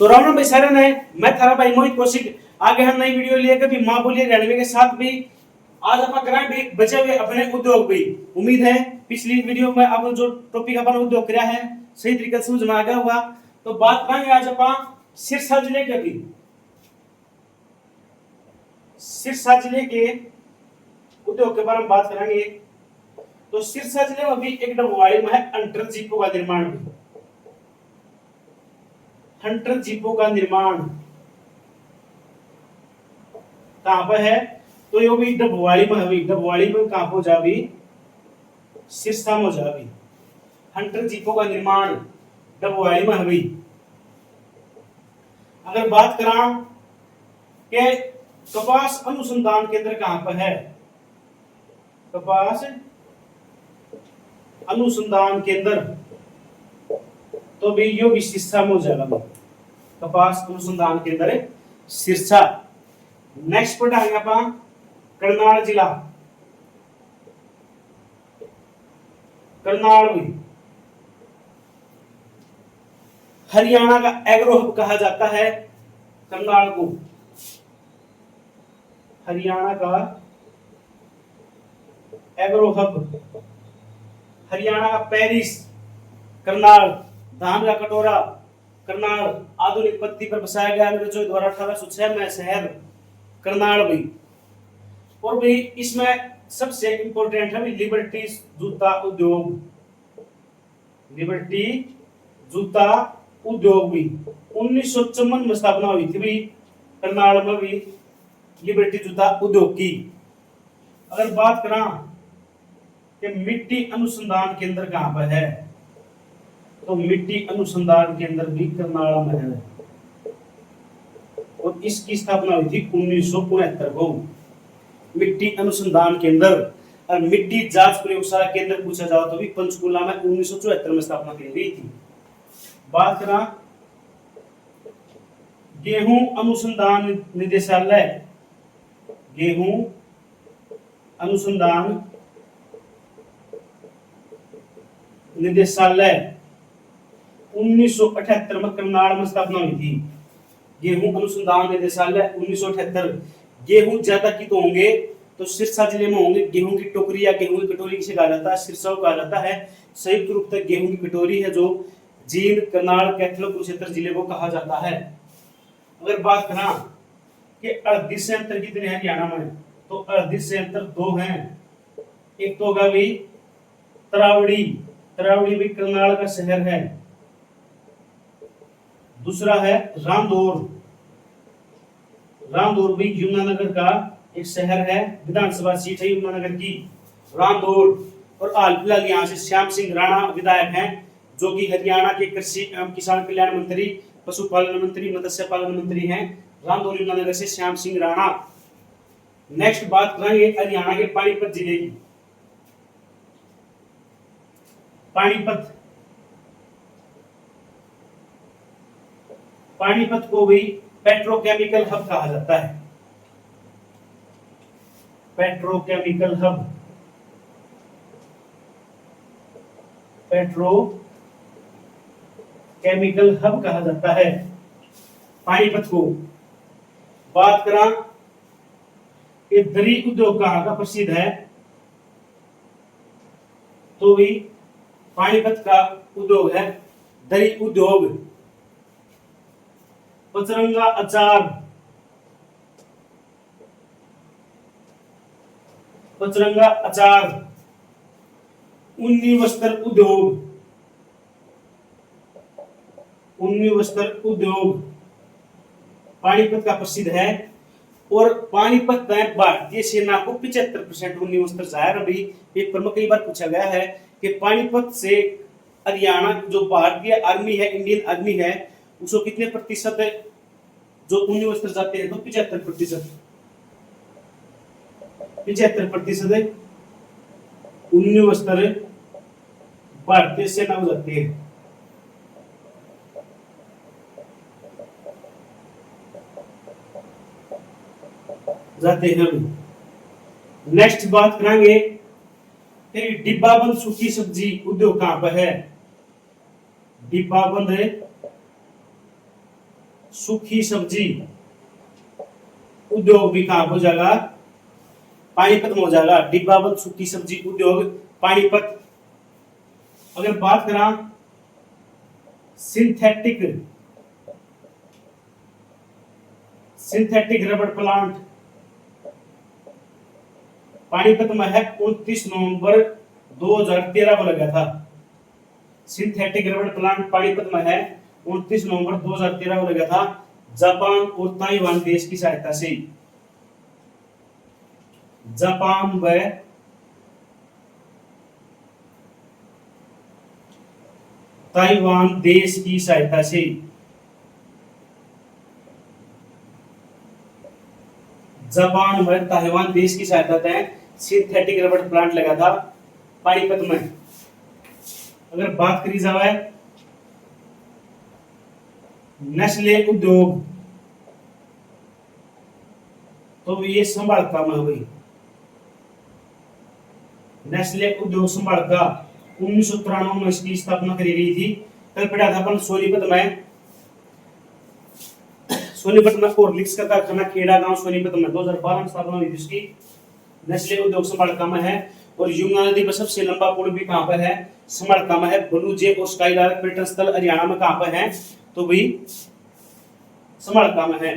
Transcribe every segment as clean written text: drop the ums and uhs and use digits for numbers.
तो राम राम भाई सारे है, मैं थारा भाई मोहित कौशिक आगे हम नई वीडियो लिए कभी मां बोलिए रेलवे के साथ भी आज अपन कराएं भी बचे हुए अपने उद्योग भी। उम्मीद है पिछली वीडियो में अपन जो टॉपिक अपन उद्योग किया है सही तरीके से समझ में आ गया होगा। तो बात करेंगे आज अपन सिरसा जिले के भी सिरसा जिले के उद्योग के बारे में बात करेंगे। तो सिरसा जिले में भी एक डबवाड़ी में है हंटर जीपों का निर्माण भी। हंटर जीपों का निर्माण कहां पर है? तो यो भी डबवाड़ी में है। डबवाड़ी में कहां पर जा भी? सिरसा में जा भी। हंटर जीपों का निर्माण डबवाड़ी में है। अगर बात करा कि कपास अनुसंधान केंद्र कहां पर है? कपास अनुसंधान केंद्र तो भी यो भी सिरसा में हो जाएगा। कपास अनुसंधान केंद्र सिरसा। नेक्स्ट पढ़ाएंगे अपन करनाल जिला। करनाल भी हरियाणा का एग्रो हब कहा जाता है। करनाल को हरियाणा का एग्रो हब, हरियाणा का पेरिस करनाल, धान का कटोरा करनाल, आधुनिक पद्धति पर बसाया गया अंग्रेजों द्वारा 1806 में शहर करनाल भी। और भी इसमें सबसे इंपॉर्टेंट है लिबर्टी जूता उद्योग। लिबर्टी जूता उद्योग भी 1954 में स्थापना हुई थी भी करनाल में भी लिबर्टी जूता उद्योग की। अगर बात करा कि मिट्टी अनुसंधान केंद्र कहां पर है? तो मिट्टी अनुसंधान केंद्र भी करनाल में है और इसकी स्थापना हुई थी 1969 को। मिट्टी अनुसंधान केंद्र और मिट्टी जांच प्रयोगशाला केंद्र पूछा जाओ तो भी पंचकुला में 1974 में स्थापना की गई थी। बात करा गेहूं अनुसंधान निदेशालय, गेहूं अनुसंधान निदेशालय 1978 में करनाल में स्थापना हुई थी। गेहूं अनुसंधान निदेशालय 1978। गेहूं ज्यादा की तो होंगे तो सिरसा जिले में होंगे। गेहूं की टोकरी या गेहूं की कटोरी किसे कहा जाता है? सिरसा को कहा जाता है। संयुक्त रूप से गेहूं की कटोरी है जो जींद, करनाल, कैथल, कुरुक्षेत्र जिले को कहा जाता है। अगर बात करा कि अर्धी संयंत्र कितने हैं हरियाणा में? तो अर्धी संयंत्र 2 हैं। एक तो होगा भी तरावड़ी, तरावड़ी भी करनाल का शहर है। दूसरा है रामदौर, रामदौर भी यमुनानगर का एक शहर है, विधानसभा सीट है यमुनानगर की रामदौर। और हाल फिलहाल यहाँ से श्याम सिंह राणा विधायक हैं जो कि हरियाणा के कृषि एवं किसान कल्याण मंत्री, पशुपालन मंत्री, मत्स्य पालन मंत्री हैं। रामदौर यमुनानगर से श्याम सिंह राणा। नेक्स्ट बात करेंगे हरियाणा के पानीपत जिले की। पानीपत, पानीपत को भी पेट्रोकेमिकल हब कहा जाता है। पेट्रोकेमिकल हब, पेट्रोकेमिकल हब कहा जाता है पानीपत को। बात करा कि दरी उद्योग कहां का प्रसिद्ध है? तो भी पानीपत का उद्योग है दरी उद्योग। पचरंगा अचार, पचरंगा अचार, ऊनी वस्त्र उद्योग, ऊनी वस्त्र उद्योग पानीपत का प्रसिद्ध है। और पानीपत में भारतीय सेना को 75% ऊनी वस्त्र जाहिर। अभी पेपर में कई बार पूछा गया है कि पानीपत से हरियाणा जो भारतीय आर्मी है, इंडियन आर्मी है, उसको कितने प्रतिशत जो ऊनी वस्त्र जाते हैं? तो 75%। 75% ऊनी वस्त्र भारतीय सेना को जाते हैं। नेक्स्ट बात करेंगे डिब्बाबंद सूखी सब्जी उद्योग कहां पर है? डिब्बाबंद सूखी सब्जी उद्योग भी कहां हो जाएगा, पानीपत में हो जाएगा। डिब्बाबंद सूखी सब्जी उद्योग पानीपत। अगर बात करा सिंथेटिक रबड़ प्लांट पानीपत में है, 29 नवंबर 2013 को लगा था। सिंथेटिक रबड़ प्लांट पानीपत में है, 29 नवंबर 2013 को लगा था, जापान और ताइवान देश की सहायता से। जापान व ताइवान देश की सहायता से। जापान व ताइवान देश की सहायता से सिंथेटिक रबड़ प्लांट लगा था पानीपत में। अगर बात करी जाए नेस्ले उद्योग, तो ये संभाल का में हुई। नेस्ले उद्योग संभाल का 1993 में इसकी स्थापना करी गई थी। कल पढ़ा था अपन सोनीपत में हॉर्लिक्स का कारखाना खेड़ा गांव सोनीपत में 2012 में स्थापना हुई थी इसकी। नेस्ले उद्योग संभालका में है। और यमुना नदी पर सबसे लंबा पुल भी कहां पर है, संभालका में है। ब्लू जे और स्काईलार्क पर्यटन स्थल हरियाणा में कहां पर है, तो भी संभालका में है।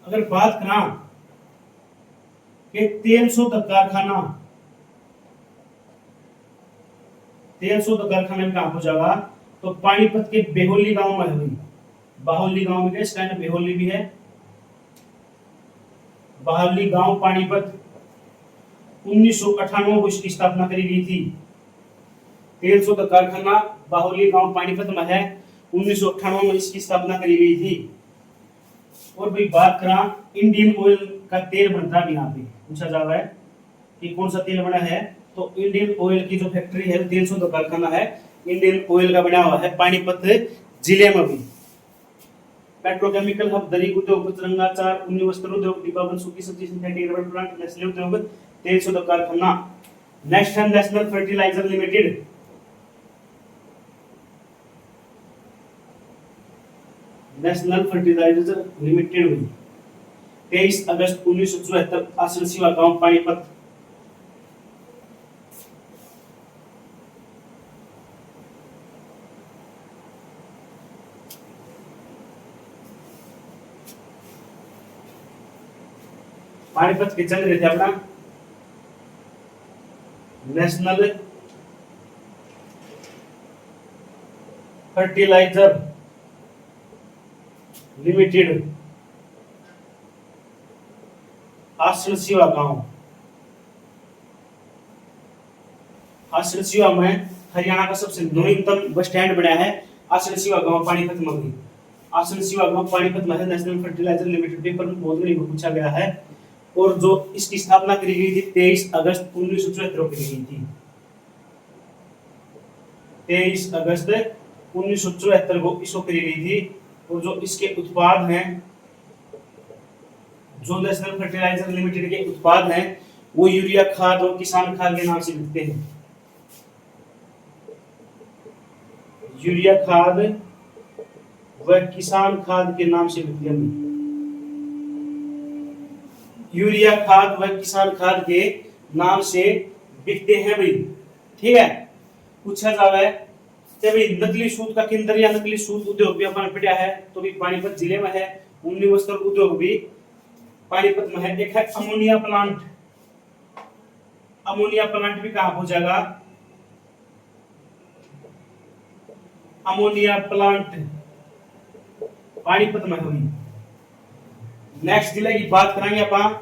अगर बात करा कि तेल शोध कारखाना में कहां हो जाएगा, तो पानीपत के बेहोली गांव में हुई। बाहुली गांव में इसका बेहोली भी है। बाहुली गांव पानीपत 1998 में इसकी स्थापना करी गई थी। तेल शोध कारखाना बाहुली गांव पानीपत में है, 1998 में इसकी स्थापना करी गई थी। और भाई बात करा इंडियन ऑयल का तेल बनता भी यहाँ पे पूछा जा रहा है कि कौन सा तेल बना है, तो इंडियन ऑयल की जो फैक्ट्री है, तेल शोध कारखाना है, इंडियन ऑयल का बना हुआ है पानीपत जिले में भी। पेट्रोकेमिकल हब, दरी उद्योग, पतरंगाचार, उन्नी वस्त्र उद्योग, डिब्बाबंद सूखी सब्जी, सिंथेटिक रबड़ प्लांट, नेस्ले उद्योग, तेल शोध कारखाना। नेक्स्ट है national fertiliser limited. National fertiliser limited हुई 23 अगस्त 1974, आसनसीवा गांव पानीपत। पानीपत के चल रहे थे अपना नेशनल फर्टिलाइजर लिमिटेड, आसनसीवा गांव। आसनसीवा में हरियाणा का सबसे नवीनतम बस स्टैंड बना है, आसनसीवा गांव पानीपत में भी। आसनसीवा गांव पानीपत में है। नेशनल फर्टिलाइजर लिमिटेड पेपर में बहुत बड़ी पूछा गया है। और जो इसकी स्थापना करी गई थी 23 अगस्त 1974 को करी गई थी। 23 अगस्त 1974 को इसको करी गई थी। और जो इसके उत्पाद हैं, जो नेशनल फर्टिलाइजर लिमिटेड के उत्पाद हैं, वो यूरिया खाद और किसान खाद के नाम से बिकते हैं। यूरिया खाद व किसान खाद के नाम से बिकते हैं। यूरिया खाद व किसान खाद के नाम से बिकते हैं भाई। ठीक है, पूछा जावा है भाई नकली सूत का केंद्र या नकली सूत उद्योग भी अपन पढ़ा है, तो भी पानीपत जिले में है। उन्नी वस्त्र उद्योग भी पानीपत में है। एक है अमोनिया प्लांट। अमोनिया प्लांट भी कहां हो जाएगा, अमोनिया प्लांट पानीपत में हुई। नेक्स्ट जिले की बात करेंगे अपन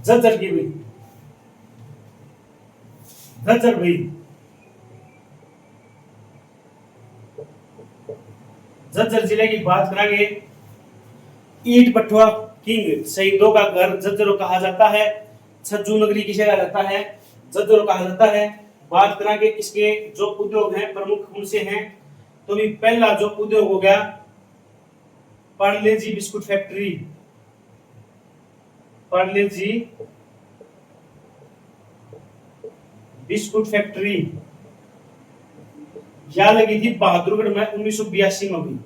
झज्जर की भाई। झज्जर भाई, झज्जर जिले की बात करेंगे। ईट पटुआ किंग शहीदों का घर झज्जर कहा जाता है। छज्जू नगरी किसे कहा जाता है, झज्जर कहा जाता है। बात करेंगे इसके जो उद्योग हैं प्रमुख उनसे हैं, तो भी पहला जो उद्योग हो गया Parle G biscuit factory. Parle G biscuit factory यह लगी थी बहादुरगढ़ में 1982 में हुई।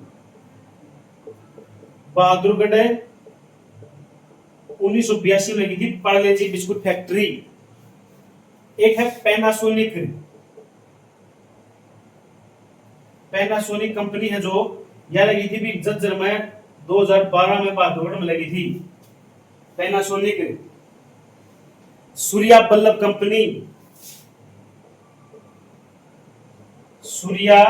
बहादुरगढ़ 1982 में लगी थी पार्ले जी बिस्कुट फैक्ट्री। एक है पैनासोनिक, पैनासोनिक कंपनी है जो यह लगी थी भी झज्जर में 2012 में बहादुरगढ़ में लगी थी Panasonic. Surya Ballabh company, Surya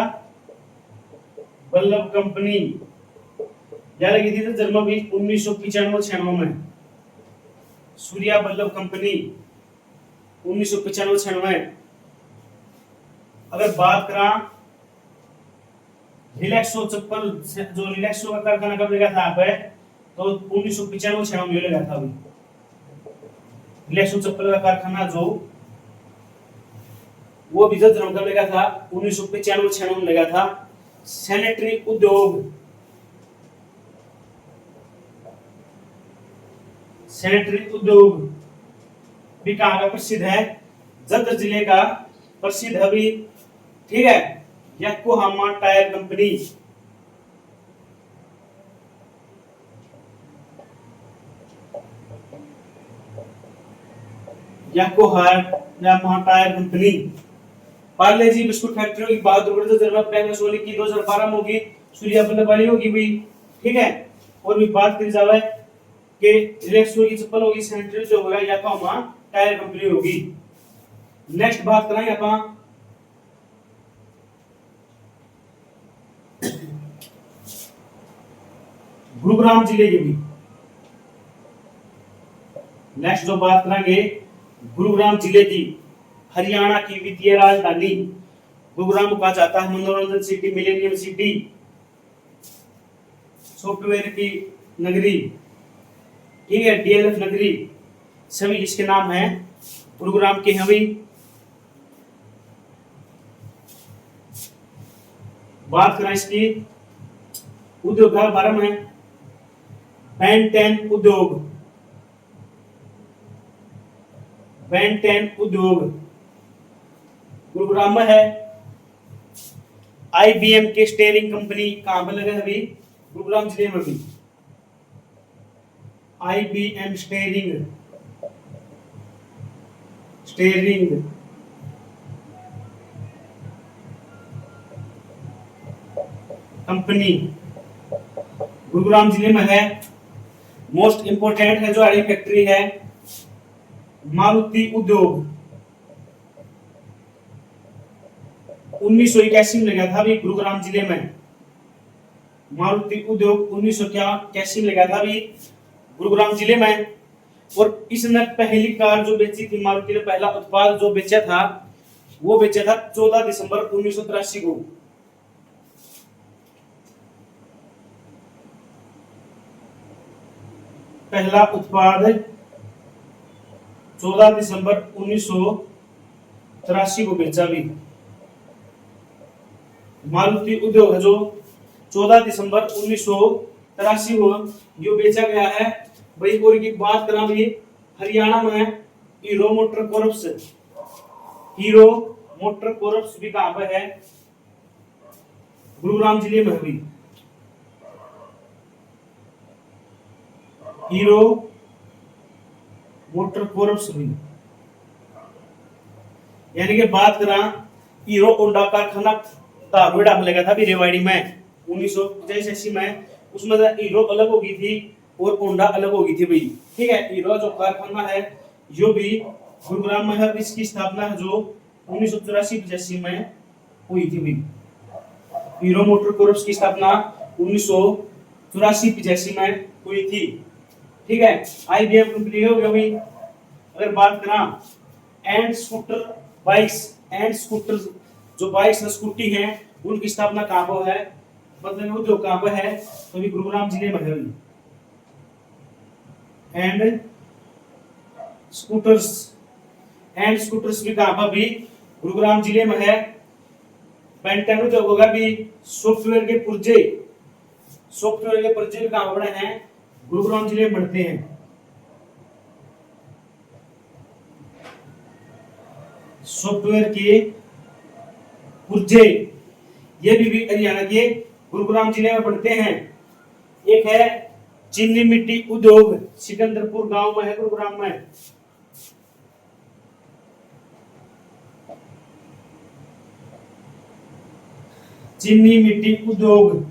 Ballabh company यह लगी थी झज्जर में भी 1995-96 में। सूर्या बल्लभ कंपनी 1995-96। अगर बात करा रिलैक्सो चप्पल, जो रिलैक्सो का कारखाना कब लगा था पे तो 1995-96 में लगा था। अभी रिलैक्सो चप्पल का कारखाना जो वो भी झज्जर में कब लगा था 1995-96 में लगा था। सैनिटरी उद्योग, सैनिटरी उद्योग भी कहाँ का प्रसिद्ध है, झज्जर जिले का प्रसिद्ध है भी, ठीक है। Yokohama tyre company, Yokohama tyre company. Parle G biscuit factory की बहादुरगढ़ झज्जर, पैनासोनिक की 2012 में होगी, सूर्या बल्लभ वाली होगी भी, ठीक है। और भी बात करी जावे कि रिलैक्सो की चप्पल होगी, सैनिटरी जो होगा योकोहामा टायर कंपनी होगी। नेक्स्ट बात करेंगे अपन गुरुग्राम जिले की भी। नेक्स्ट जो बात करेंगे गुरुग्राम जिले की, हरियाणा की वित्तीय राजधानी। गुरुग्राम को कहा जाता है मनोरंजन सिटी, मिलेनियम सिटी, सॉफ्टवेयर की नगरी, ठीक है, डीएलएफ नगरी, सभी इसके नाम हैं गुरुग्राम के। हमें बात करें इसकी उद्योग के बारे में, बेंटेन उद्योग, बेंटेन उद्योग गुरुग्राम में है। आईबीएम के स्टीयरिंग कंपनी कहां पर लगे अभी, गुरुग्राम जिले में भी। IBM steering, steering company Gurugram जिले में है। मोस्ट इंपोर्टेंट है जो आई फैक्ट्री है मारुति उद्योग, 1981 में लगा था भी गुरुग्राम जिले में। मारुति उद्योग 1981 में लगा था भी गुरुग्राम जिले में। और इसने पहली कार जो बेची थी, मारुति ने पहला उत्पाद जो बेचा था वो बेचा था 14 दिसंबर 1983 को। पहला उत्पाद 14 दिसंबर 1983 को बेचा भी। मारुति उद्योग है जो 14 दिसंबर 1983 को जो बेचा गया है भाई। और की बात करा भी हरियाणा में hero motor corps, hero motor corps भी कहां पर है, गुरुग्राम जिले में हुई। हीरो मोटर कॉर्प्स भी, यानी कि बात करा हीरो होंडा कारखाना धारवाड़ा में लगा था भी रेवाड़ी में 1985 में। उसमें हीरो अलग हो गई थी और होंडा अलग हो गई थी भाई, ठीक है। हीरो जो कारखाना है जो भी गुरुग्राम में है, इसकी स्थापना जो 1984-85 में हुई थी भाई। हीरो मोटर कॉर्प्स की स्थापना 1984-85 में हुई थी, ठीक है। आईबीएम कंपनी हो गई। अगर बात करा and scooter bikes, and scooter जो बाइक्स है, स्कूटी है, उनकी स्थापना कहां पर है, मतलब उद्योग कहां पर है, तो भी गुरुग्राम जिले में है। एंड स्कूटर्स, एंड स्कूटर्स भी कहां पर भी गुरुग्राम जिले में है। पेंटेन उद्योग होगा भी सॉफ्टवेयर के पुर्जे, सॉफ्टवेयर के पुर्जे कहां बने हैं, गुरुग्राम जिले में बढ़ते हैं। सॉफ्टवेयर के पुर्जे ये भी हरियाणा के गुरुग्राम जिले में बढ़ते हैं। एक है चीनी मिट्टी उद्योग सिकंदरपुर गांव में है, गुरुग्राम में है। चीनी मिट्टी उद्योग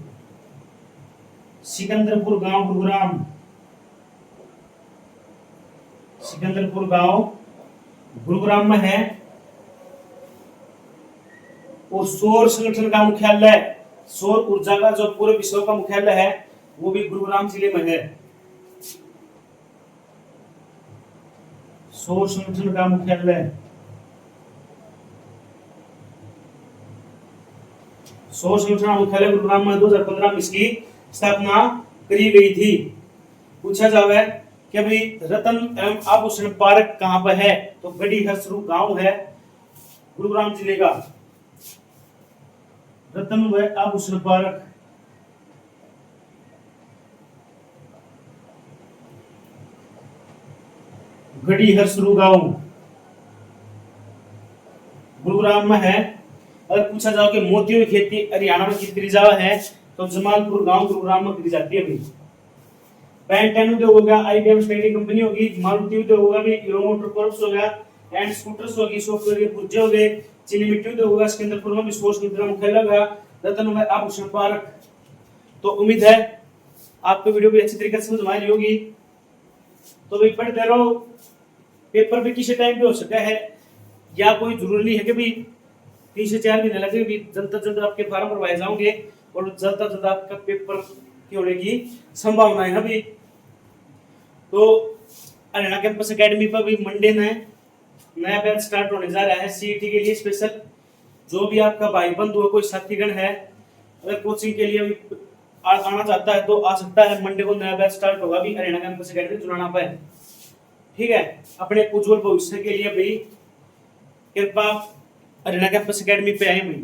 सिकंदरपुर गांव गुरुग्राम, सिकंदरपुर गांव गुरुग्राम में है। और सौर संगठन का मुख्यालय, सौर ऊर्जा का जो पूरे विश्व का मुख्यालय है वो भी गुरुग्राम जिले में है। सौर संगठन का मुख्यालय, सौर संगठन का मुख्यालय गुरुग्राम में 2015 में इसकी स्थापना करी गई थी। पूछा जावे कि भाई रतन एवं आभूषण पार्क कहां पर है, तो गढ़ी हसरू गांव है गुरुग्राम जिले का। रतन व आभूषण पार्क गढ़ी हसरू गांव गुरुग्राम में है। अगर पूछा जाओ कि मोतियों की खेती हरियाणा में किस करी जावा है, तो जमालपुर गांव गुरुग्राम में करी जाती है भाई। पेंटेन उद्योग हो गया, आईबीएम स्टेडी कंपनी होगी, मारुति उद्योग होगा भी, हीरो मोटर कॉर्प्स हो गया, एंड स्कूटर्स होगी, सॉफ्टवेयर के पुर्जे हो गए, चीनी मिट्टी उद्योग होगा, सिकंदरपुर में विश्वकोश केंद्र मुख्यालय होगा, रतन में आभूषण पार्क। तो उम्मीद है आपको वीडियो भी अच्छी तरीके से समझ में आई होगी। तो भाई पढ़ते रहो, पेपर भी किसी टाइम पे हो सकता है, या कोई जरूरी नहीं है कि भाई 3 से 4 महीने लगे भी, जल्द से जल्द आपके फॉर्म भरवाए जाओगे और जल्द से जल्द आपका पेपर की होने की संभावना है अभी। तो हरियाणा कैंपस एकेडमी पर भी मंडे में नया बैच स्टार्ट होने जा रहा है सीईटी के लिए स्पेशल। जो भी आपका भाई बंधु कोई साथीगण है, अगर कोचिंग के लिए आना चाहता है तो आ सकता है। मंडे को नया बैच स्टार्ट होगा भी हरियाणा कैंपस एकेडमी चुनाना पे, ठीक है। अपने उज्जवल भविष्य के लिए भी कृपा हरियाणा कैंपस एकेडमी पे आए भाई।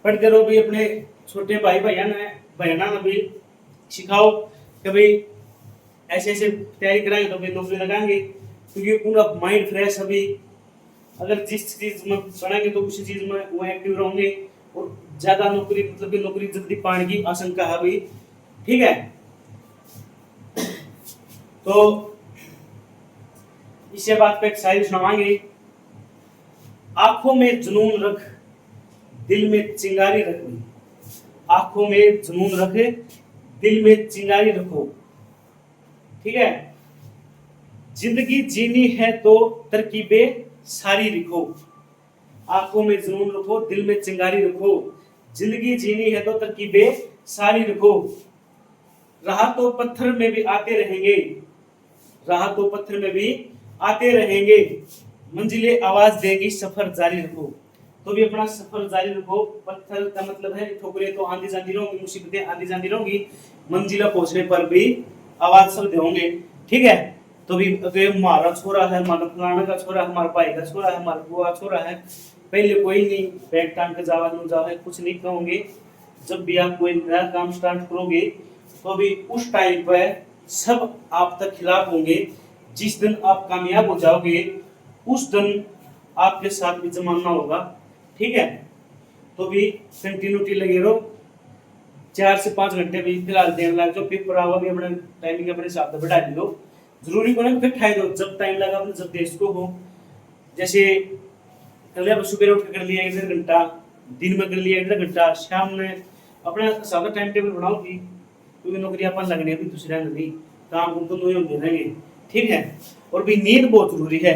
पढ़ते रहो भी, अपने छोटे भाई बहना भी सिखाओ कि भाई ऐसे ऐसे तैयारी कराएंगे तो भाई नौकरी लगाएंगे, क्योंकि उनका माइंड फ्रेश अभी। अगर जिस चीज में पढ़ेंगे तो उसी चीज में वो एक्टिव रहेंगे और ज्यादा नौकरी मतलब कि नौकरी जल्दी पाने की आशंका है अभी, ठीक है। तो इसे बात पे एक शायरी सुनावांगे। आंखों में जुनून रख, दिल में चिंगारी रखो, आंखों में जुनून रखे, दिल में चिंगारी रखो, ठीक है। जिंदगी जीनी है तो तरकीबें सारी लिखो, आंखों में जुनून रखो, दिल में चिंगारी रखो, जिंदगी जीनी है तो तरकीबें सारी लिखो। राह तो पत्थर में भी आते रहेंगे, राह तो पत्थर में भी आते रहेंगे, मंजिलें आवाज देगी, सफर जारी रखो। तो भी अपना सफर जारी रखो। पत्थर का मतलब है ठोकरें तो आंधी जाती रहेंगी, मुसीबतें आंधी जाती रहेंगी, मंजिला पहुंचने पर भी आवाज सब देंगे, ठीक है। तो भी अगर हमारा छोरा है, हमारा फलाना का छोरा, हमारे भाई का छोरा है, हमारा बुआ छोरा है, पहले कोई नहीं बैग टांग के जावा नहीं जावा है, कुछ नहीं कहोगे। जब भी आप कोई नया काम स्टार्ट करोगे तो भी उस टाइम पर सब आप तक खिलाफ होंगे। जिस दिन आप कामयाब हो जाओगे उस दिन आपके साथ भी जमाना होगा, ठीक है। तो भी कंटिन्यूटी लगे रहो, 4 से 5 घंटे भी फिलहाल देने लग जाओ। पेपर आओ भी अपने टाइमिंग अपने हिसाब से बढ़ा लो, जरूरी को ना फिर ठाई दो जब टाइम लगा अपने, जब देश को हो। जैसे कल आप सुबह उठ कर लिया 1.5 घंटा, दिन में कर लिया 1.5 घंटा, शाम में अपने सादा टाइम टेबल बनाओ की, क्योंकि नौकरी अपन लगने अभी दूसरा नहीं, काम उनको नहीं होने देंगे, ठीक है। और भी नींद बहुत जरूरी है।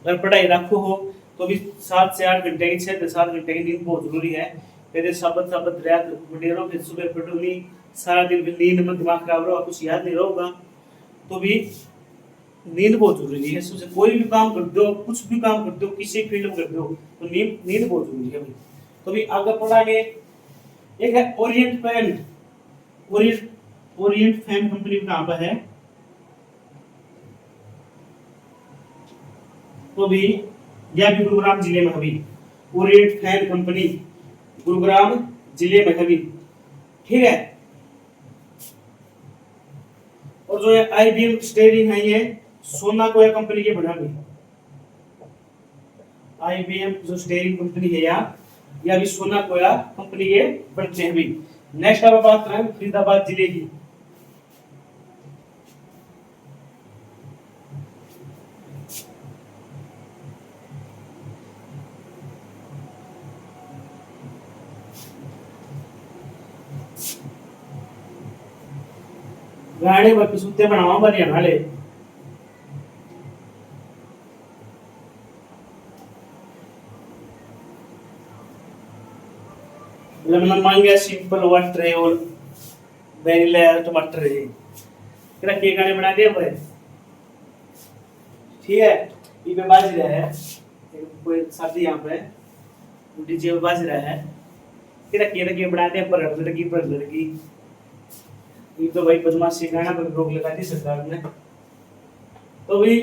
अगर पढ़ाई रखो हो तो भी 7 से 8 घंटे की, 6 से 7 घंटे की नींद बहुत जरूरी है। फिर साबत रात बडेरो, फिर सुबह पढ़ो नहीं, सारा दिन नींद में दिमाग खराब रहो, कुछ याद नहीं रहेगा। तो भी नींद बहुत जरूरी है। सोचे कोई भी काम करते हो, कुछ भी काम करते हो, किसी फील्ड में करते हो, तो नींद बहुत जरूरी है भाई। तो भी आगे पढ़ाएंगे। एक है Orient fan, Orient fan company कहां पर है, तो भी यह भी गुरुग्राम जिले में है। ओरिएंट फैन कंपनी गुरुग्राम जिले में है, ठीक है। और जो है आईबीएम स्टेयरिंग है, ये सोना कोया कंपनी के बना भी। आईबीएम जो स्टेयरिंग कंपनी है या भी सोना कोया कंपनी के बनते हैं भी। नेक्स्ट अब बात करें फरीदाबाद जिले की। गाने बाकी सुते बनावा हरियाणा ले। लम्बा मांगे सिंपल वाटर है और वेरी लेयर टमाटर है। तेरा के गाने बना दिए भाई, ठीक है। ये पे बाज रहा है कोई शादी यहाँ पे डीजे पे बाज रहा है। तेरा के बना दिए पर लड़की। ये तो भाई बदमाशी गाना पर रोक लगा दी सरकार ने। तो भाई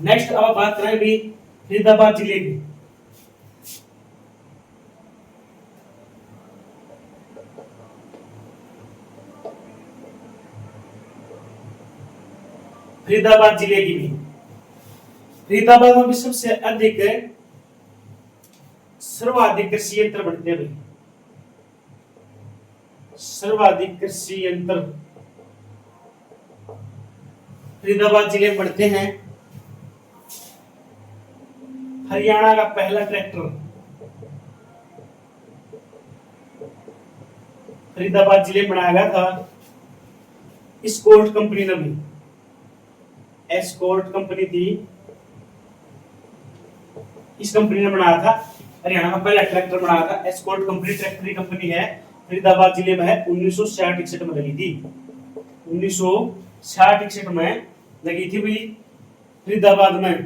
नेक्स्ट अब बात करें भी फरीदाबाद जिले की। फरीदाबाद जिले की भी, फरीदाबाद में भी सबसे अधिक सर्वाधिक कृषि यंत्र बनते हैं। सर्वाधिक कृषि यंत्र फरीदाबाद जिले में बढ़ते हैं। हरियाणा का पहला ट्रैक्टर फरीदाबाद जिले में बनाया गया था एस्कॉर्ट कंपनी ने भी। एस्कॉर्ट कंपनी थी, इस कंपनी ने बनाया था। हरियाणा का पहला ट्रैक्टर बनाया था एस्कॉर्ट कंपनी। ट्रैक्टर कंपनी है फरीदाबाद जिले में है। 1960-61 में लगी थी। 1960-61 में लगी थी भाई फरीदाबाद में।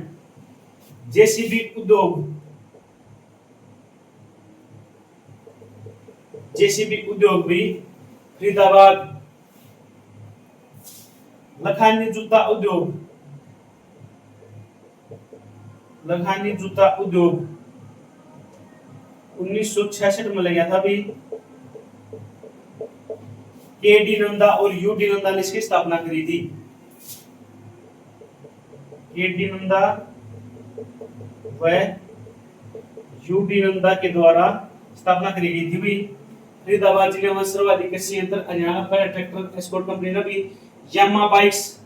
जेसीबी उद्योग, जेसीबी उद्योग भी फरीदाबाद। लखानी जूता उद्योग, लखानी जूता उद्योग 1966 में लगा था भी। के डी नंदा और यू डी नंदा ने इसकी स्थापना करी थी। के डी नंदा व यू डी नंदा के द्वारा स्थापना करी गई थी भी। फरीदाबाद जिले में सर्वाधिक कृषि यंत्र हरियाणा का पहला ट्रैक्टर एस्कॉर्ट कंपनी ने भी। यामा बाइक्स,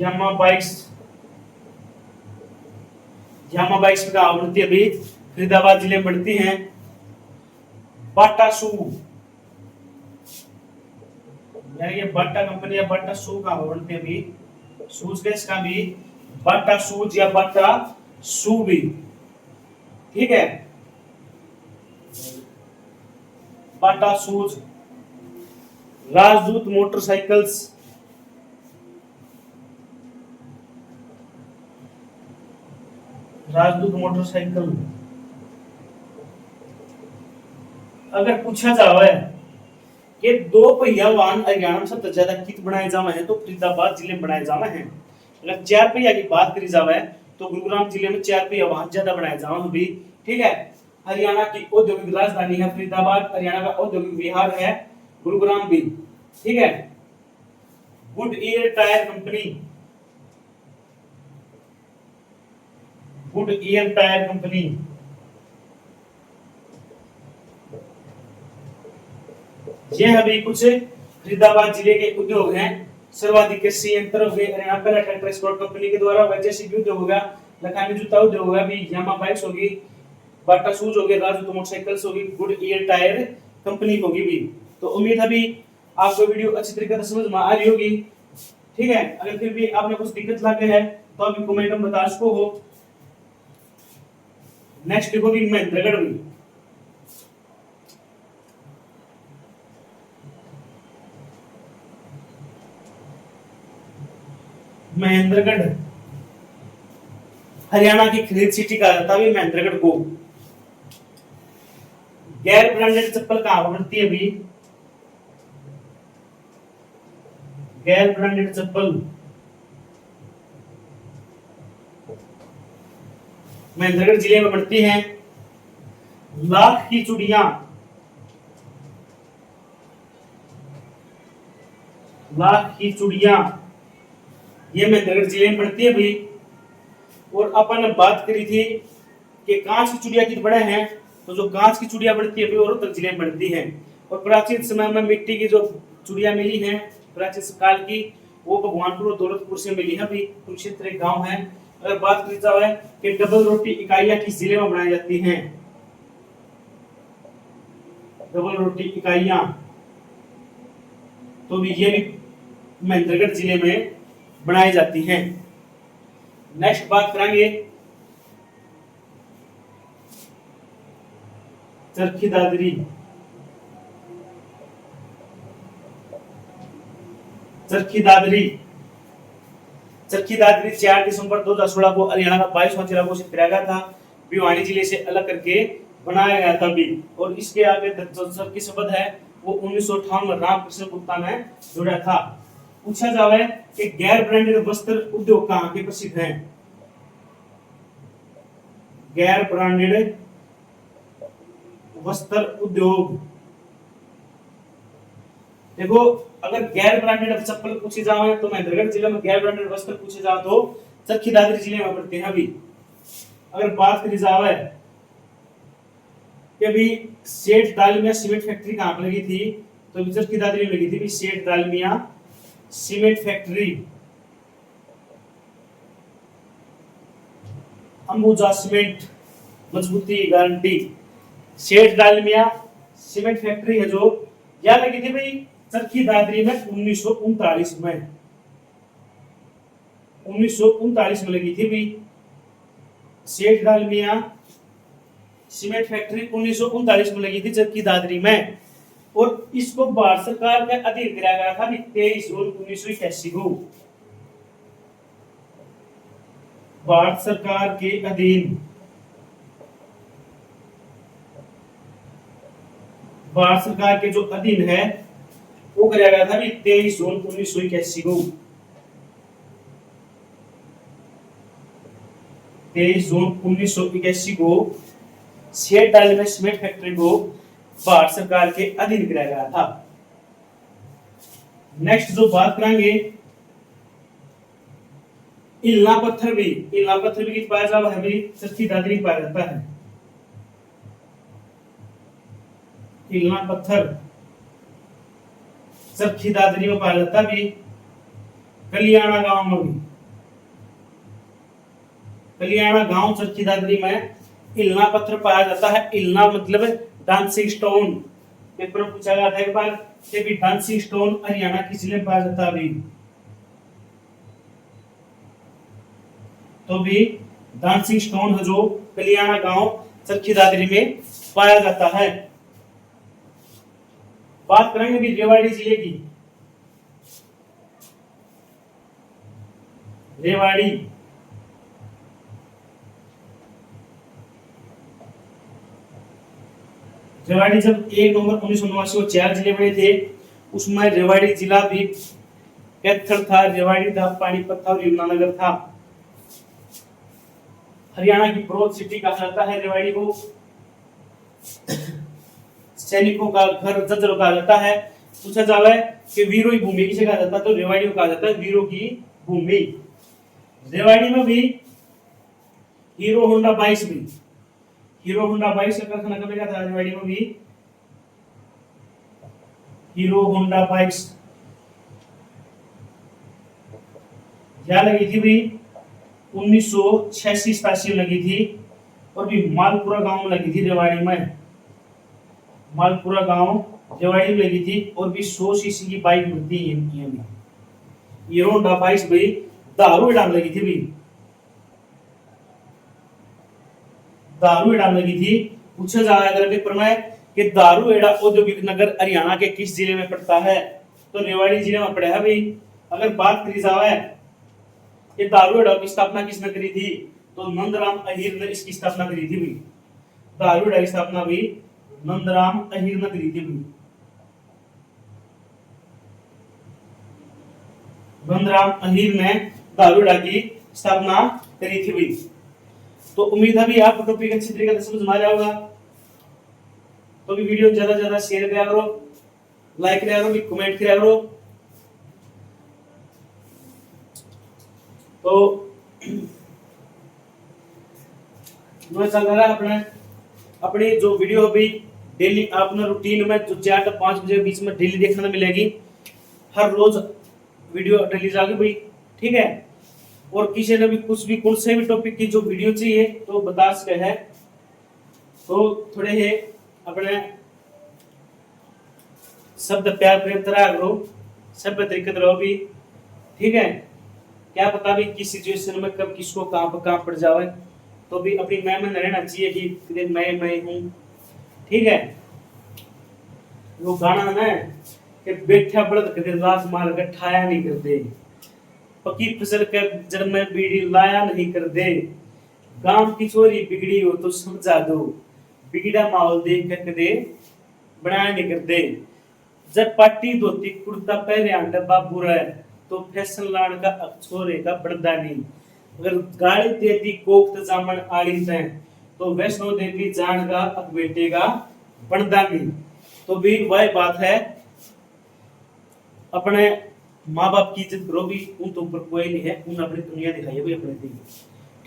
यामा बाइक्स, यामा बाइक्स का आवृत्ति अभी फरीदाबाद जिले में बढ़ती हैं। बाटा शू, यानी ये बाटा कंपनी या बाटा शू का आवृत्ति अभी शूज का इसका भी बाटा शूज या बाटा शू भी, ठीक है। बाटा शूज। राजदूत मोटरसाइकिल्स, राजदूत मोटरसाइकिल। अगर पूछा जावे कि दो पहिया वाहन हरियाणा में सबसे ज्यादा कित बनाए जावे हैं तो फरीदाबाद जिले में बनाए जावे हैं। अगर चार पहिया की बात करी जावे तो गुरुग्राम जिले में चार पहिया वाहन ज्यादा बनाए जावे भी, ठीक है। हरियाणा की औद्योगिक राजधानी है फरीदाबाद। हरियाणा का औद्योगिक विहार है गुरुग्राम भी, ठीक है। Good year tyre company, good year tyre company. यह अभी कुछ फरीदाबाद जिले के उद्योग हैं। सर्वाधिक कृषि यंत्र हरियाणा पहला ट्रैक्टर एस्कॉर्ट कंपनी के द्वारा। वैसे उद्योग होगा, लखानी जूता उद्योग होगा भी, यामा बाइक्स होगी, बाटा शूज होगी, राजदूत मोटरसाइकिल्स होगी, गुड ईयर टायर कंपनी होगी भी। तो उम्मीद है भी आपको वीडियो अच्छी तरीके से समझ में आ रही होगी, ठीक है। अगर फिर भी आपने कुछ दिक्कत लगे है तो आप कमेंट में बता सको हो। नेक्स्ट देखो भी महेंद्रगढ़ भी, महेंद्रगढ़ हरियाणा की खरीद सिटी कहा जाता है महेंद्रगढ़ को। गैर ब्रांडेड चप्पल कहां बनती है अभी? गैर ब्रांडेड चप्पल महेंद्रगढ़ जिले में बनती हैं। लाख की चूड़ियां, लाख की चूड़ियां ये महेंद्रगढ़ जिले में बनती है भी। और अपन ने बात करी थी कि कांच की चूड़ियां कितने बड़े हैं तो जो कांच की चूड़ियां बनती है वो रोहतक जिले में बनती हैं। और प्राचीन समय में मिट्टी की जो चूड़ियां मिली हैं प्राचीन काल की, वो भगवानपुर और दौलतपुर से मिली है। अभी कुरुक्षेत्र एक गाँव है। अगर बात की जाए कि डबल रोटी इकाइयां किस जिले में बनाई जाती हैं, डबल रोटी इकाइयां, तो भी ये भी महेंद्रगढ़ जिले में बनाई जाती हैं। नेक्स्ट बात करेंगे चरखी दादरी। चरखी दादरी 4 दिसंबर 2016 को हरियाणा का 22वां जिला घोषित किया गया था। भिवानी जिले से अलग करके बनाया गया था भी। और इसके आगे जो चरखी शब्द है वो 1958 में रामकृष्ण गुप्ता ने जोड़ा था। पूछा जावे कि गैर ब्रांडेड वस्त्र उद्योग कहाँ के प्रसिद्ध हैं? गैर ब्रांडेड वस्त्र उद्योग, देखो अगर गैर ब्रांडेड चप्पल पूछे जाए तो महेंद्रगढ़ जिले में गैर ब्रांडेड वस्त्र पूछे जाए तो चरखी दादरी जिले में पड़ते हैं। अभी अगर बात करी जाए कि अभी सेठ डालमिया सीमेंट फैक्ट्री कहां पर लगी थी, तो चरखी दादरी में लगी थी। Seth Dalmia cement factory, Ambuja cement, मजबूती guarantee. Seth Dalmia cement factory है जो क्या लगी थी भाई चरखी दादरी में 1939 में, 1939 में लगी थी भाई सेठ डालमिया सीमेंट फैक्ट्री 1939 में लगी थी चरखी दादरी में। और इसको भारत सरकार के अधीन कराया गया था 23 जून 1981 को। भारत सरकार के अधीन, भारत सरकार के जो अधीन है वो कराया गया था 23 जून 1981 को। 23 जून 1981 को सेठ डालमिया सीमेंट फैक्ट्री को भारत सरकार के अधीन कराया गया था। नेक्स्ट जो बात करेंगे इल्ना पत्थर भी, इल्ना पत्थर भी पाया जाता है भी चरखी दादरी पाया जाता है। इल्ना पत्थर चरखी दादरी में पाया जाता भी। कलियाणा गांव में भी, कलियाणा गांव चरखी दादरी में इल्ना पत्थर पाया जाता है। इल्ना मतलब डांसिंग स्टोन। पेपर में पूछा गया था एक बार कि भी डांसिंग स्टोन हरियाणा किस जिले में पाया जाता है अभी, तो भी डांसिंग स्टोन है जो कलियाणा गांव चरखी दादरी में पाया जाता है। बात करेंगे भी रेवाड़ी जिले की। रेवाड़ी, रेवाड़ी जब 1 नवंबर 1989 को 4 जिले बने थे, उसमें रेवाड़ी जिला भी कैथल था, रेवाड़ी था, पानीपत था और यमुनानगर था। हरियाणा की ब्रॉड सिटी कहा जाता है रेवाड़ी को। सैनिकों का घर जज्जर कहा जाता है। पूछा जावे कि वीरों की भूमि किसे कहा जाता है, तो रेवाड़ी को कहा जाता है वीरों की भूमि। रेवाड़ी में भी हीरो होंडा 22 भी, हीरो होंडा 22 का कारखाना कब लगा था रेवाड़ी में भी? हीरो होंडा 22 क्या लगी थी भी 1986-87 में लगी थी। और भी मालपुरा गांव में लगी थी रेवाड़ी में, मालपुरा गांव रेवाड़ी में लगी थी। और भी 100 सीसी की बाइक मिलती है हीरो होंडा 22 भाई दारू डाल लगी थी भी, दारू डाल लगी थी। पूछा जा रहा है पेपर में कि दारू एड़ा औद्योगिक नगर हरियाणा के किस जिले में पड़ता है, तो रेवाड़ी जिले में पड़ा है भाई। अगर बात करी जाए कि दारू एड़ा की स्थापना किसने करी थी, तो नंदराम अहीर ने इसकी स्थापना करी थी भाई। दारू एड़ा की स्थापना भी नंदराम अहीर ने करी थी भाई। नंदराम अहीर ने दारू एड़ा की स्थापना करी थी भाई। तो उम्मीद है भी आपको टॉपिक अच्छी तरीके से समझ में आ रहा होगा। तो भी वीडियो ज्यादा से ज्यादा शेयर किया करो, लाइक किया करो, कमेंट किया करो। तो चल रहा है अपने अपनी जो वीडियो अभी डेली अपना रूटीन में जो 4 से 5 बजे के बीच में डेली देखने मिलेगी, हर रोज वीडियो रिलीज आगे भाई, ठीक है। और किसी ने भी कुछ भी कौन से भी टॉपिक की जो वीडियो चाहिए तो बता सके है, तो थोड़े है अपने शब्द प्यार प्रेम तरह करो, सब तरीके रहो भी, ठीक है। क्या पता भी किस सिचुएशन में कब किसको कहां पड़ जावे, तो भी अपनी मैं में रहना चाहिए कि मैं हूं, ठीक है। वो गाना ना कि बैठा बड़द कदे लात मार के ठाया नहीं कर दे, पकी फसल के जड़ में बीड़ी लाया नहीं कर दे, गांव की चोरी बिगड़ी हो तो समझा दो, बिगड़ा माहौल देख के कदे बनाया नहीं कर दे, जब पार्टी धोती कुर्ता पहने आंडा बाबू रहे तो फैशन लान का छोरे का बड़दा नहीं, अगर गाड़ी देती कोक जामन आली से तो वैष्णो देवी जान का अब बेटे का बड़दा नहीं। तो भी वही बात है, अपने माँ बाप की इज्जत करो भी, उन तो ऊपर कोई नहीं है, उन अपनी दुनिया दिखाई है भी अपने दिन,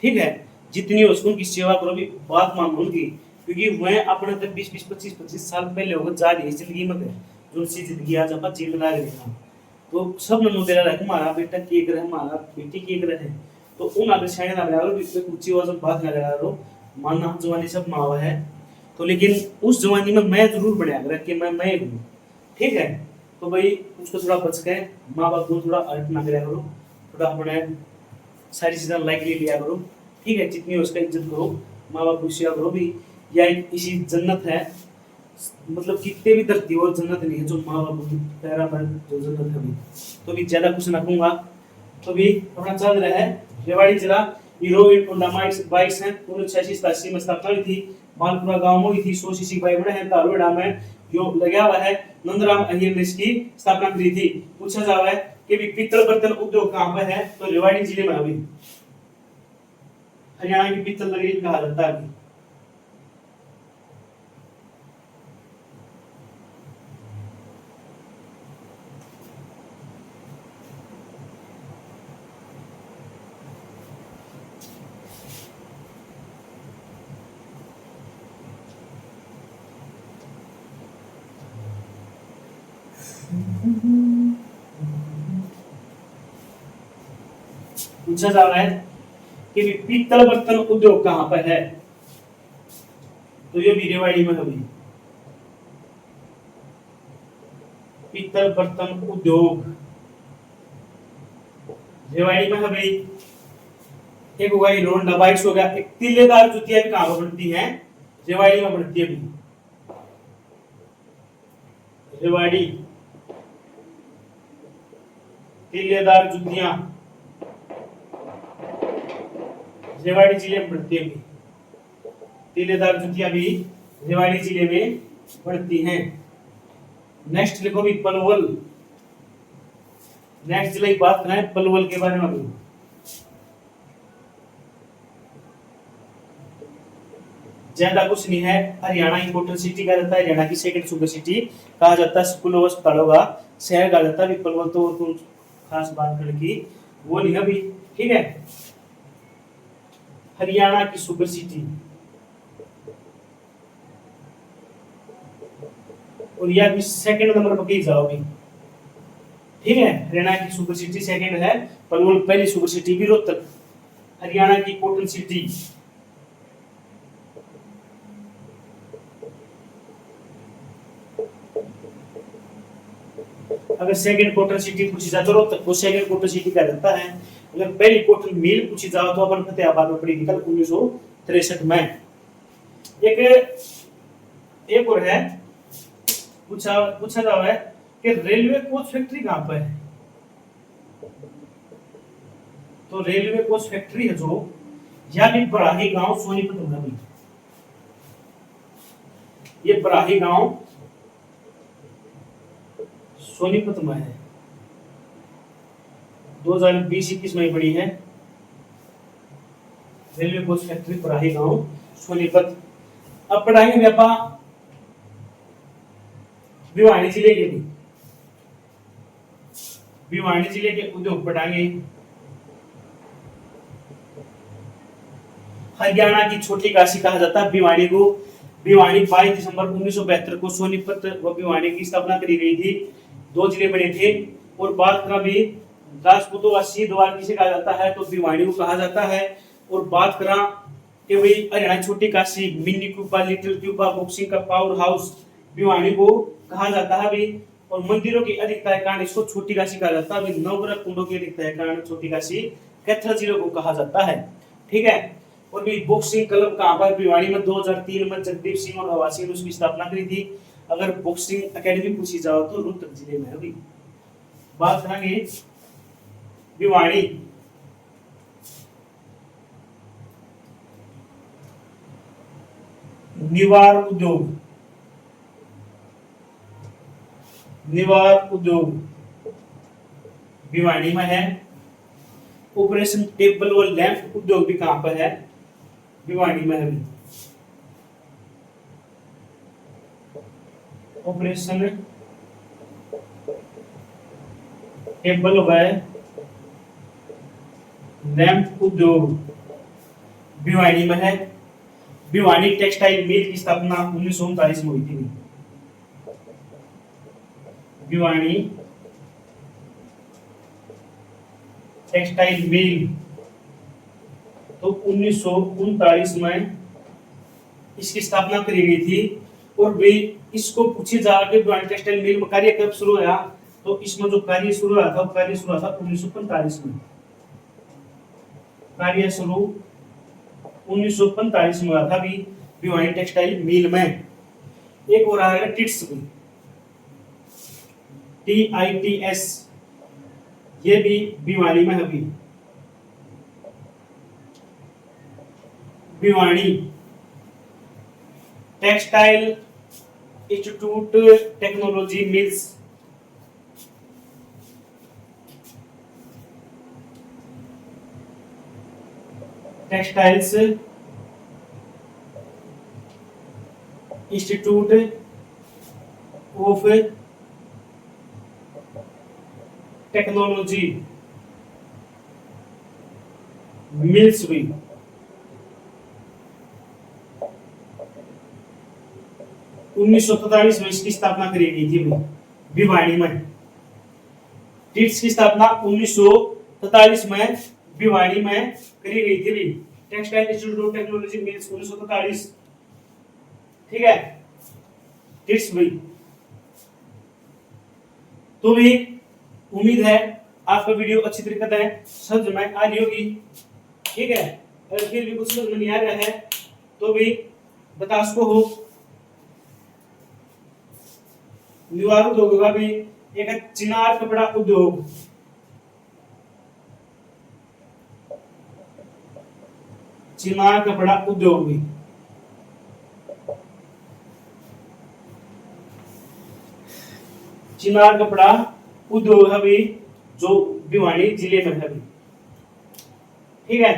ठीक है। जितनी हो उसकी सेवा करो भी, बात मान उनकी, क्योंकि वह अपने तक 20-25 साल पहले होकर जा रही है जिंदगी में, जो सी जिंदगी आज आप जी बना रहे हैं, तो सब ने दे रहा है हमारा बेटा की ग्रह हमारा बेटी की ग्रह है, तो उन आगे शायद ना लगा रो ऊंची आवाज में बात ना लगा रो, मानना जवानी सब मावा है, तो लेकिन उस जवानी में मैं जरूर बढ़िया कर कि मैं हूँ, ठीक है। तो भाई उसको थोड़ा बच के माँ बाप को थोड़ा अलर्ट ना कराया करो, थोड़ा अपने सारी चीजें लाइकली लिया करो, ठीक है। जितनी उसका इज्जत करो, माँ बाप को सेवा करो भी, या इसी जन्नत है, मतलब कितने भी धरती और जन्नत नहीं है जो माँ बाप की पैरा पर जो जन्नत है भी। तो भी ज्यादा कुछ ना कहूंगा, तो भी अपना चल रहा है रेवाड़ी जिला हीरो इन टूर्नामेंट 22 है 1986 में स्थापना हुई थी, मालपुरा गांव में हुई थी, 100 सीसी भाई बड़े हैं तारोड़ा में जो लगा हुआ है, नंदराम अय्यर ने इसकी स्थापना की थी। पूछा जा रहा है कि भी पित्तल बर्तन उद्योग कहां पर है, तो रेवाड़ी जिले में अभी हरियाणा की पित्तल नगरी कहा जाता है। पूछा जा रहा है कि पीतल बर्तन उद्योग कहां पर है, तो ये भी रेवाड़ी में अभी पीतल बर्तन उद्योग रेवाड़ी में है भाई। एक होगा रोंडा 22 हो गया, एक तिल्लेदार जुतियां भी कहां पर बनती हैं, रेवाड़ी में बनती है भी, रेवाड़ी तिल्लेदार जुतियां रेवाड़ी जिले में बढ़ती है, तिलेदार जुतियां भी रेवाड़ी जिले में बढ़ती हैं। नेक्स्ट लिखो भी पलवल, नेक्स्ट जिले की बात करें पलवल के बारे में भी, ज्यादा कुछ नहीं है, हरियाणा की कॉटन सिटी कहा जाता है, हरियाणा की सेकंड सुपर सिटी कहा जाता है, स्कूलों अस्पतालों का शहर कहा जाता है भी, पलवल तो खास बात करने की वो नहीं है भी, ठीक है। हरियाणा की सुपर सिटी, और यह भी सेकंड नंबर पर कही जाओगी, ठीक है। हरियाणा की सुपर सिटी सेकंड है, पलवल पहली सुपर सिटी भी रोहतक, हरियाणा की कॉटन सिटी, अगर सेकंड कॉटन सिटी पूछी जाए तो रोहतक को सेकंड कॉटन सिटी कहा जाता है। अगर पहली कॉटन मिल पूछी जाओ तो अपन फतेहाबाद में पड़ी थी कल 1963 में। एक और है, पूछा जा रहा है कि रेलवे कोच फैक्ट्री कहां पर है, तो रेलवे कोच फैक्ट्री है जो यह भी बराही गांव सोनीपत में है, ये बराही गांव सोनीपत में है, 2020-21 में पड़ी है रेलवे कोच फैक्ट्री बराही गांव सोनीपत। अब पढ़ाएंगे व्यापार भिवानी जिले के भी, भिवानी जिले के उद्योग पढ़ाएंगे। हरियाणा की छोटी काशी कहा जाता है भिवानी को, भिवानी 22 दिसंबर 1972 को सोनीपत व भिवानी की स्थापना करी गई थी। 2 जिले बने थे। और बात करा भी राजपूतों का सी द्वार किसे कहा जाता है, तो भिवानी को कहा जाता है। और बात करा कि भाई हरियाणा छोटी Kashi, mini Cuba, little Cuba, boxing का पावर हाउस भिवानी को कहा जाता है भाई। और मंदिरों की अधिकता के कारण इसको छोटी काशी कहा जाता है भाई। नवग्रह कुंडों की अधिकता के कारण छोटी काशी कैथल जिले को कहा जाता है। ठीक है। और भी बॉक्सिंग क्लब कहां पर, भिवानी में 2003 में जगदीप सिंह और हवा सिंह ने उसकी स्थापना करी थी। अगर बॉक्सिंग एकेडमी पूछी जाओ तो रोहतक जिले में है भाई। बात करेंगे भिवानी निवार उद्योग, निवार उद्योग भिवानी में है। ऑपरेशन टेबल और लैंप उद्योग भी कहां पर है, भिवानी में है। ऑपरेशन टेबल व लैंप उद्योग भिवानी में है। भिवानी टेक्सटाइल मिल की स्थापना 1939 में हुई थी। भिवानी टेक्सटाइल मिल तो 1939 में इसकी स्थापना करी गई थी। और भी इसको पूछे जा के भिवानी टेक्सटाइल मिल में कार्य कब शुरू हुआ, तो इसमें जो कार्य शुरू हुआ था, कार्य शुरू हुआ था 1945 में। कार्य शुरू 1945 में हुआ था भी भिवानी टेक्सटाइल मिल में। एक और आएगा टिट्स भी, TITS, ये भी भिवानी में है भी। Bhiwani textile institute technology mills, textiles institute of technology mills भी। उन्नीस में इसकी स्थापना करी गई थी भिवानी में। टिट्स की स्थापना 1943 में भिवानी में करी गई थी। Textile institute of technology mills 1943। ठीक है। टिट्स भी। तो भी उम्मीद है आपको वीडियो अच्छी तरीके से समझ में आ रही होगी। ठीक है। अगर फिर भी कुछ समझ में नहीं आ रहा है तो भी बता सको हो। निवार उद्योग का भी एक है चिनार कपड़ा उद्योग, चिनार कपड़ा उद्योग भी। चिनार कपड़ा उद्योग है भी जो भिवानी जिले में है भी। ठीक है।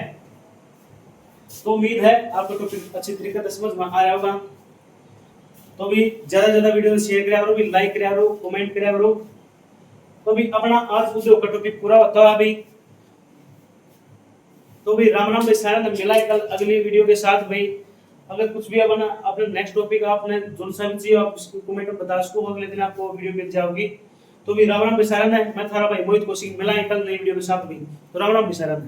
तो उम्मीद है आपको टॉपिक अच्छी तरीके से समझ में आया होगा। तो भी ज्यादा ज्यादा वीडियो शेयर करा करो, भी लाइक करा करो, कमेंट करा करो। तो भी अपना आज उद्योग का टॉपिक पूरा होता है अभी। तो भी राम राम भाई, मिला कल अगली वीडियो के साथ भाई। अगर कुछ भी अपना अपने नेक्स्ट टॉपिक आपने जो सा चाहिए आप उसको कमेंट में बता सको, अगले दिन आपको वीडियो मिल जाएगी। तो भी राम राम भाई, मैं थारा भाई मोहित कौशिक, मिला कल नई वीडियो के साथ भी। तो राम राम भाई।